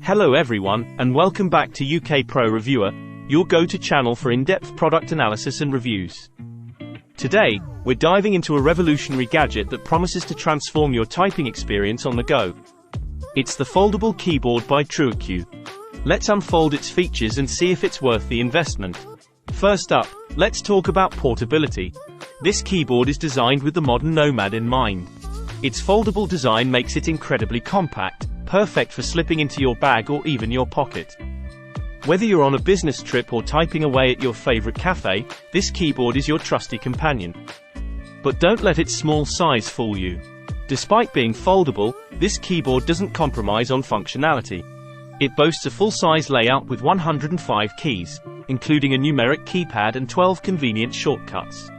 Hello everyone, and welcome back to UK Pro Reviewer, your go-to channel for in-depth product analysis and reviews. Today, we're diving into a revolutionary gadget that promises to transform your typing experience on the go. It's the foldable keyboard by Trueque. Let's unfold its features and see if it's worth the investment. First up, let's talk about portability. This keyboard is designed with the modern nomad in mind. Its foldable design makes it incredibly compact, perfect for slipping into your bag or even your pocket. Whether you're on a business trip or typing away at your favorite cafe, this keyboard is your trusty companion. But don't let its small size fool you. Despite being foldable, this keyboard doesn't compromise on functionality. It boasts a full-size layout with 105 keys, including a numeric keypad and 12 convenient shortcuts.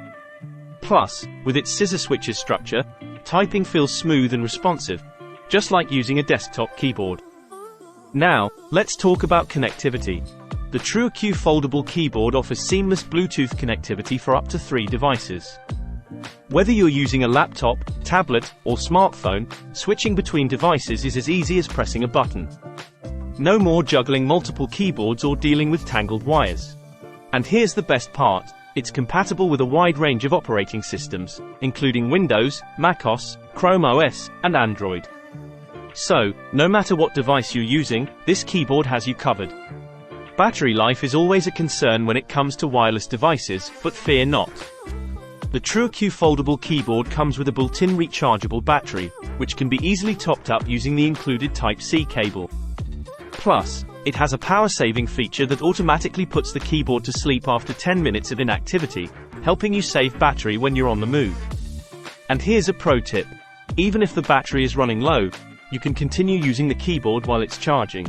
Plus, with its scissor switches structure, typing feels smooth and responsive, just like using a desktop keyboard. Now, let's talk about connectivity. The Trueque Foldable Keyboard offers seamless Bluetooth connectivity for up to 3 devices. Whether you're using a laptop, tablet, or smartphone, switching between devices is as easy as pressing a button. No more juggling multiple keyboards or dealing with tangled wires. And here's the best part. It's compatible with a wide range of operating systems, including Windows, macOS, Chrome OS, and Android. So, no matter what device you're using, this keyboard has you covered. Battery life is always a concern when it comes to wireless devices, but fear not. The Trueque Foldable Keyboard comes with a built-in rechargeable battery, which can be easily topped up using the included Type-C cable. Plus, it has a power-saving feature that automatically puts the keyboard to sleep after 10 minutes of inactivity, helping you save battery when you're on the move. And here's a pro tip. Even if the battery is running low, you can continue using the keyboard while it's charging.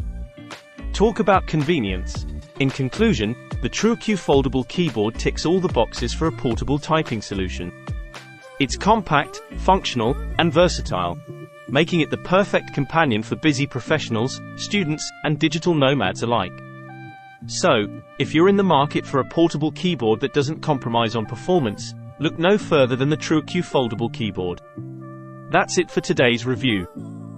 Talk about convenience. In conclusion, the Trueque Foldable Keyboard ticks all the boxes for a portable typing solution. It's compact, functional, and versatile, making it the perfect companion for busy professionals, students, and digital nomads alike. So, if you're in the market for a portable keyboard that doesn't compromise on performance, look no further than the Trueque Foldable Keyboard. That's it for today's review.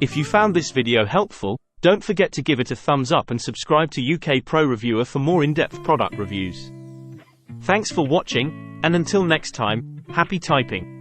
If you found this video helpful, don't forget to give it a thumbs up and subscribe to UK Pro Reviewer for more in-depth product reviews. Thanks for watching, and until next time, happy typing!